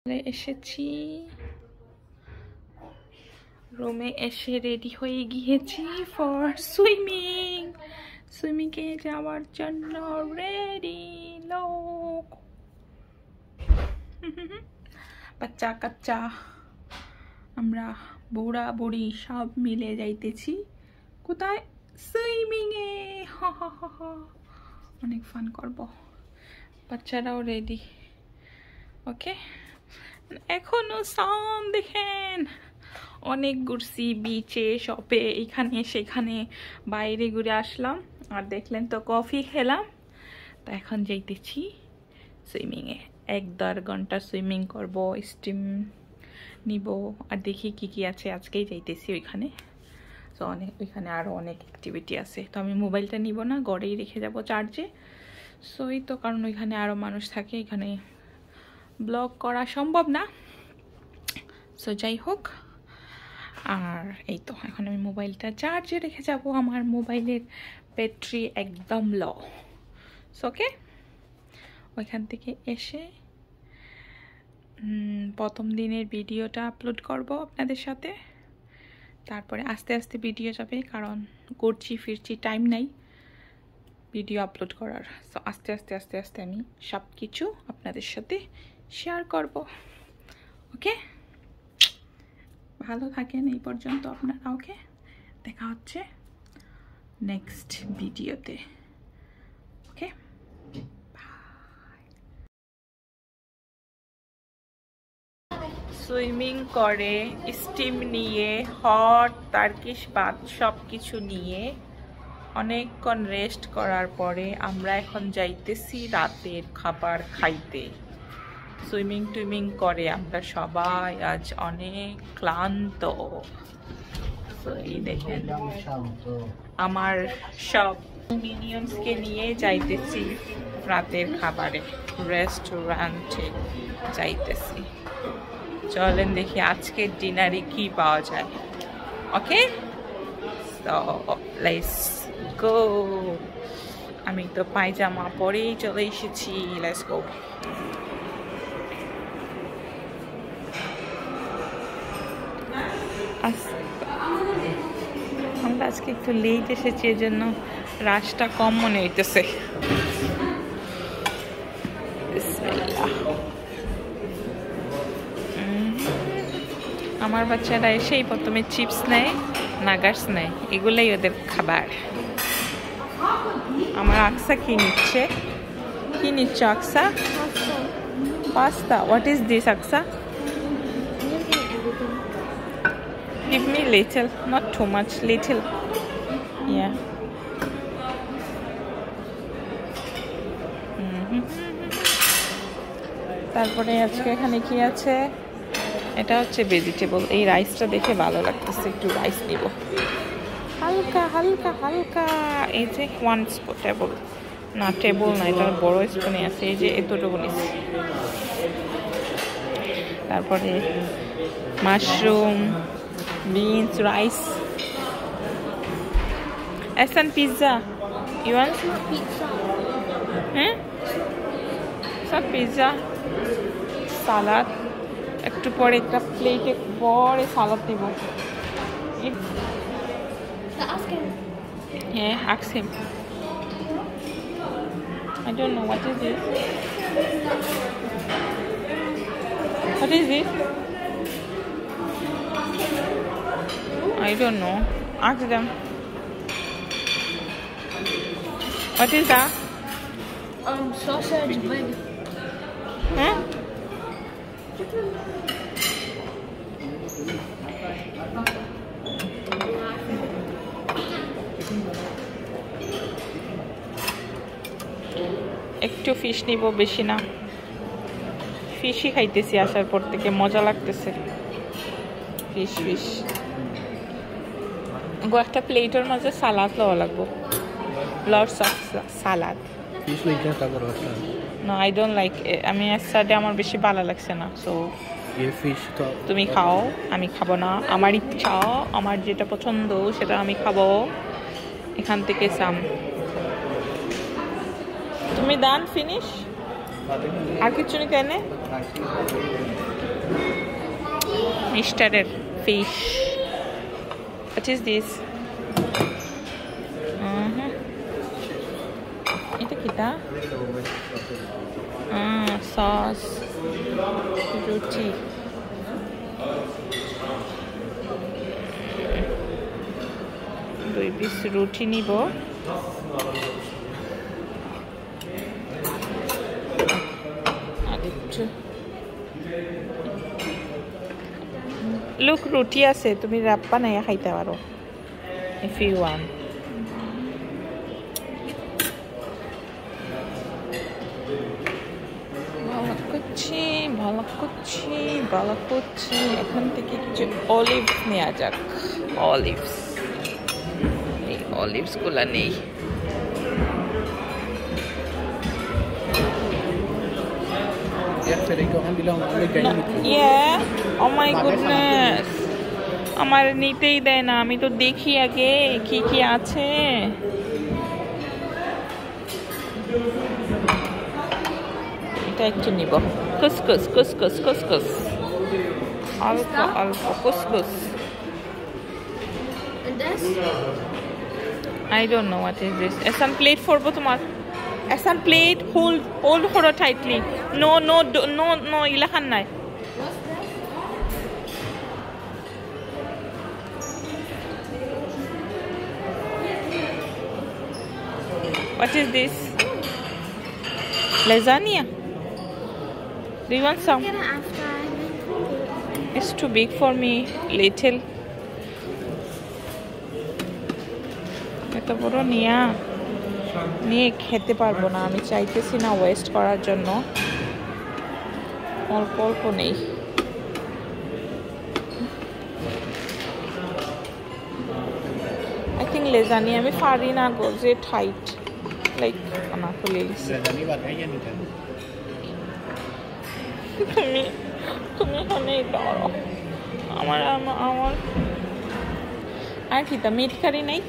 এসেছি রুমে এসে রেডি হয়ে গিয়েছি ফর সুইমিং এ যাওয়ার জন্য রেডি লোক বাচ্চা কাচ্চা আমরা বুড়া বুড়ি সব মিলে যাইতেছি কোথায় সুইমিং এ অনেক ফান করব বাচ্চারাও রেডি ওকে এখনো সান দেখেন অনেক ঘুরছি বিচে শপে এখানে সেখানে বাইরে ঘুরে আসলাম আর দেখলেন তো কফি খেলাম তো এখন যাইতেছি সুইমিং এ 1-1.5 ঘন্টা সুইমিং করব স্টিম নিব আর দেখি কি কি আছে আজকেই যাইতেছি ওইখানে তো ওইখানে আরো অনেক অ্যাক্টিভিটি আছে তো আমি মোবাইলটা নিব না ঘরেই রেখে যাব চার্জে সো এই তো কারণ ওইখানে আরো মানুষ থাকে এখানে ব্লগ করা সম্ভব না সো যাই হোক আর এই তো এখন আমি মোবাইলটা চার্জে রেখে যাব আমার মোবাইলের ব্যাটারি একদম লো ওকে ওইখান থেকে এসে প্রথম দিনের ভিডিওটা আপলোড করব আপনাদের সাথে তারপরে আস্তে আস্তে ভিডিও যাবে কারণ করছি ফিরছি টাইম নাই ভিডিও আপলোড করার সো আস্তে আস্তে আমি সব কিছু আপনাদের সাথে শেয়ার করব ওকে ভালো থাকেন এই পর্যন্ত আপনারা ওকে দেখা হচ্ছে নেক্সট ভিডিওতে ওকে সুইমিং করে স্টিম নিয়ে হট টার্কিশ বাথ সব কিছু নিয়ে অনেকক্ষণ রেস্ট করার পরে আমরা এখন যাইতেছি রাতের খাবার খাইতে সুইমিং করে আমরা সবাই আজ অনেক ক্লান্ত এই দেখেন আমার সব মিনিয়ন্সকে নিয়ে যাইতেছি রাতের খাবারে রেস্টুরেন্টে যাইতেছি চলেন দেখি আজকের ডিনারে কি পাওয়া যায় ওকে সো লেটস গো আমি তো পায়জামা পরেই চলে এসেছি লেটস গো আমরা আজকে একটু লেট এসেছি এর জন্য রাশটা কম মনে হইতেছে আমার বাচ্চারা এসেই প্রথমে চিপস নেয় নাগাটস নেয় এগুলাই ওদের খাবার আমার আকসা কি নিচ্ছে আকসা পাস্তা হোয়াট ইজ দিস আকসা Give me little, not too much, little. Yeah. তারপরে আজকে এখানে কি আছে এটা হচ্ছে ভেজিটেবল এই রাইসটা দেখে ভালো লাগতেছে একটু রাইস নিব হালকা হালকা হালকা এই যে 1 স্পুন টেবল না টেবল না এটা বড় স্পুনে আছে এই যে এতটুকু নিচ্ছি তারপরে mushroom beans, rice. And pizza. You want some pizza? Huh? Some pizza. Salad. একটু পরে একটা প্লেটে বড় সালাদ দিব হ্যাঁ ask him. I don't know what is this. What is this? I don't know. Ask them. What is that? Sausage wing. Huh? একটু fish নিব বেশি না ফিশই খাইতেছি আসার পর থেকে মজা লাগতেছে ফিশ একটা প্লেটের মাঝে সালাদ লওয়া লাগবো lots of salad fish like না করো নো আই ডোন্ট লাইক আমি এসসাডে আমার বেশি ভালো লাগছে না সো এই ফিশ তো তুমি খাও আমি খাবো না আমার ইচ্ছা আমার যেটা পছন্দ সেটা আমি খাবো এখান থেকে সাম তুমি ডান ফিনিশ আর কিছু নিতে এনে মিস্টারের ফিশ। What is this? এটা কিটা? সস, রুটি। দুই পিস রুটি নিব। লুক, রুটি আছে, তুমি রাপ বানাইয়া খাইতে পারো if you want. ভালো করছি। এখান থেকে কিছু অলিভস নেওয়া যাক। অলিভস, এই অলিভস গুলা নেই। Yeah, oh my goodness, আমার নিতেই দেয় না। আমি তো দেখি আগে কি কি আছে। এটা একটু নিব। কুসকুস কুসকুস কুসকুস, অল্প অল্প কুসকুস। I don't know what is this. Some plate for both tomar. Some plate, hold her tightly. No, ilahan nai. What is this? Lasagna. Do you want some? It's too big for me. Little. এত বড় নিয়ে খেতে পারবো না। আমি চাইতেছি না West করার জন্য। অল্প অল্প নেই। I think lasagna আমি পারি না গো, যে টাইট লাইক না খুলে লিছি। তুমি এখানে দাঁড়ো। আমার আর কি তা মিট কারি নাই?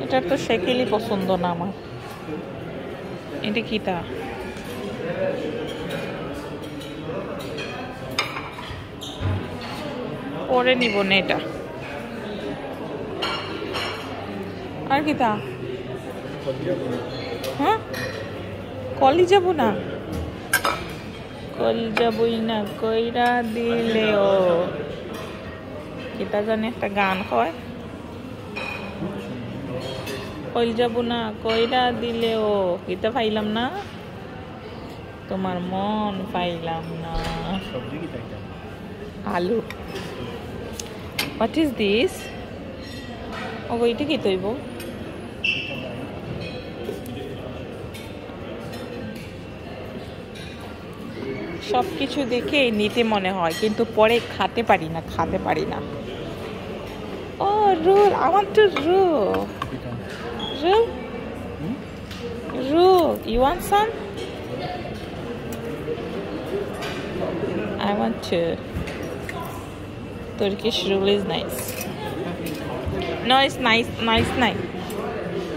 এটা তো শেকেলই পছন্দ না আমার। এটা কি তা? পরে নিব না এটা। আর কি তা? হ্যাঁ, কলি যাব না, কলি যাবই না কইরা দিলেও। কিতা জানে একটা গান হয়, কইল যাব না কইরা দিলেও। কিতা পাইলাম না, তোমার মন পাইলাম না। আলু। What is this? ও এটা কি তৈব? সব কিছু দেখে নিতে মনে হয়, কিন্তু পরে খেতে পারি না। ও role, I want to roll. Roll. You want some? I want to. Turkish roll is nice. No, it's nice. Nice.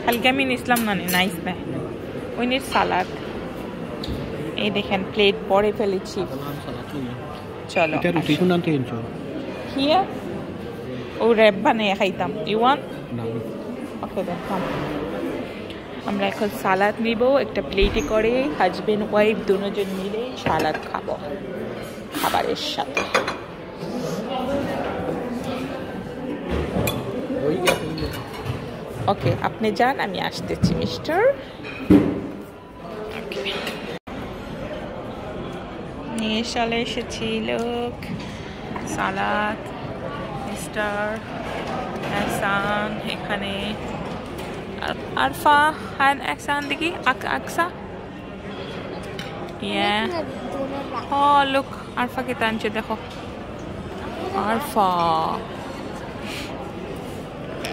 Halka min Islam nani nice na. We need salad. এই দেখেন প্লেট পরে ফেলেছি। চলো এটা রুটি কোন আনতে এনেছো? হিয়া ও র‍্যাপ বানিয়ে খাইতাম। You want? না। ওকে দেন। আমরা এখন সালাদ নিব একটা প্লেটে করে। হাজবেন্ড ওয়াইফ দুজন মিলে সালাদ খাবো খাবারের সাথে। ওকে, আপনি যান, আমি আসতেছি মিস্টার। নিয়ে চলে এসেছি লোক সালাদ। মিস্টার এহসান এখানে। আরফা হ্যান এহসান দেখি আকসা। ও লোক আরফাকে টানছে, দেখো আরফা।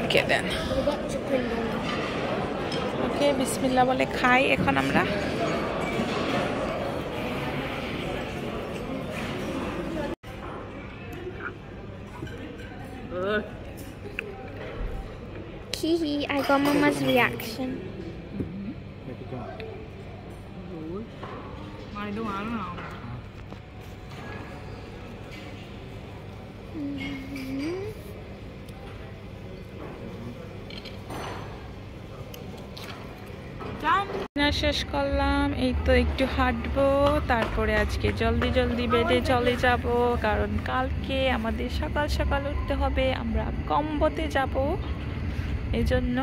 ওকে দেন। ওকে বিসমিল্লাহ বলে খাই এখন আমরা। I got Mama's reaction. I don't know. শেষ করলাম, এই তো একটু হাঁটবো, তারপরে আজকে জলদি জলদি বেডে চলে যাব, কারণ কালকে আমাদের সকাল সকাল উঠতে হবে, আমরা কম্বোতে যাব, এই জন্য।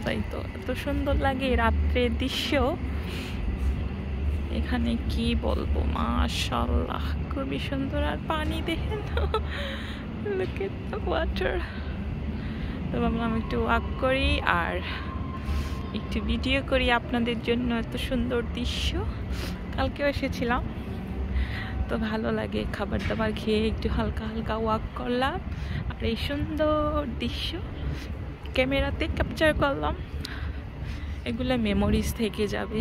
তাই তো এত সুন্দর লাগে রাত্রের দৃশ্য এখানে, কি বলবো, মাশাআল্লাহ খুবই সুন্দর। আর পানি দেখেন, look at the water। তো ভাবলাম একটু ওয়াক করি আর একটু ভিডিও করি আপনাদের জন্য, এত সুন্দর দৃশ্য। কালকেও এসেছিলাম, তো ভালো লাগে, খাবার দাবার খেয়ে একটু হালকা হালকা ওয়াক করলাম, আর এই সুন্দর দৃশ্য ক্যামেরাতে ক্যাপচার করলাম। এগুলো মেমোরিজ থেকে যাবে,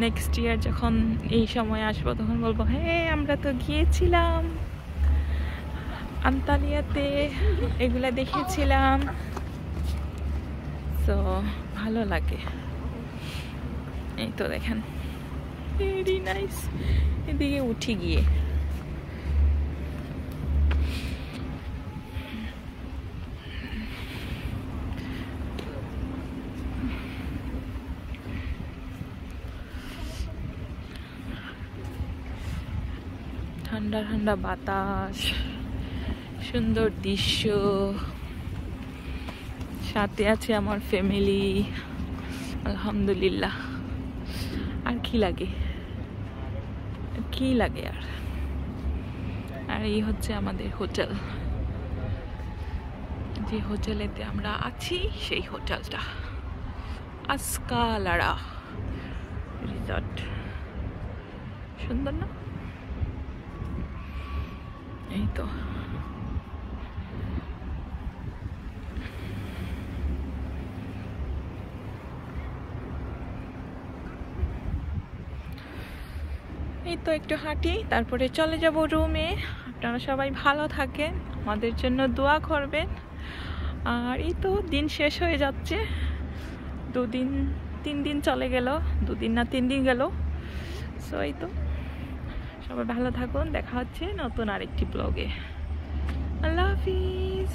নেক্সট ইয়ার যখন এই সময় আসবো তখন বলবো, হ্যাঁ আমরা তো গিয়েছিলাম আন্তালিয়াতে, এগুলা দেখেছিলাম। তো ভালো লাগে। এই তো দেখেন, ভেরি নাইস। এদিকে উঠি গিয়ে ঠান্ডা ঠান্ডা বাতাস, সুন্দর দৃশ্য, সাথে আছে আমার ফ্যামিলি, আলহামদুলিল্লাহ। আর কি লাগে, কি লাগে আর। আর এই হচ্ছে আমাদের হোটেল, যে হোটেলেতে আমরা আছি সেই হোটেলটা আসকালারা রিসর্ট। সুন্দর না? এই তো একটু হাঁটি, তারপরে চলে যাব রুমে। আপনারা সবাই ভালো থাকেন, আমাদের জন্য দোয়া করবেন। আর এই তো দিন শেষ হয়ে যাচ্ছে, 3 দিন চলে গেল, 2 দিন না 3 দিন গেল। সো এই তো, সবাই ভালো থাকুন, দেখা হচ্ছে নতুন আরেকটি ব্লগে। আল্লাহ হাফিজ।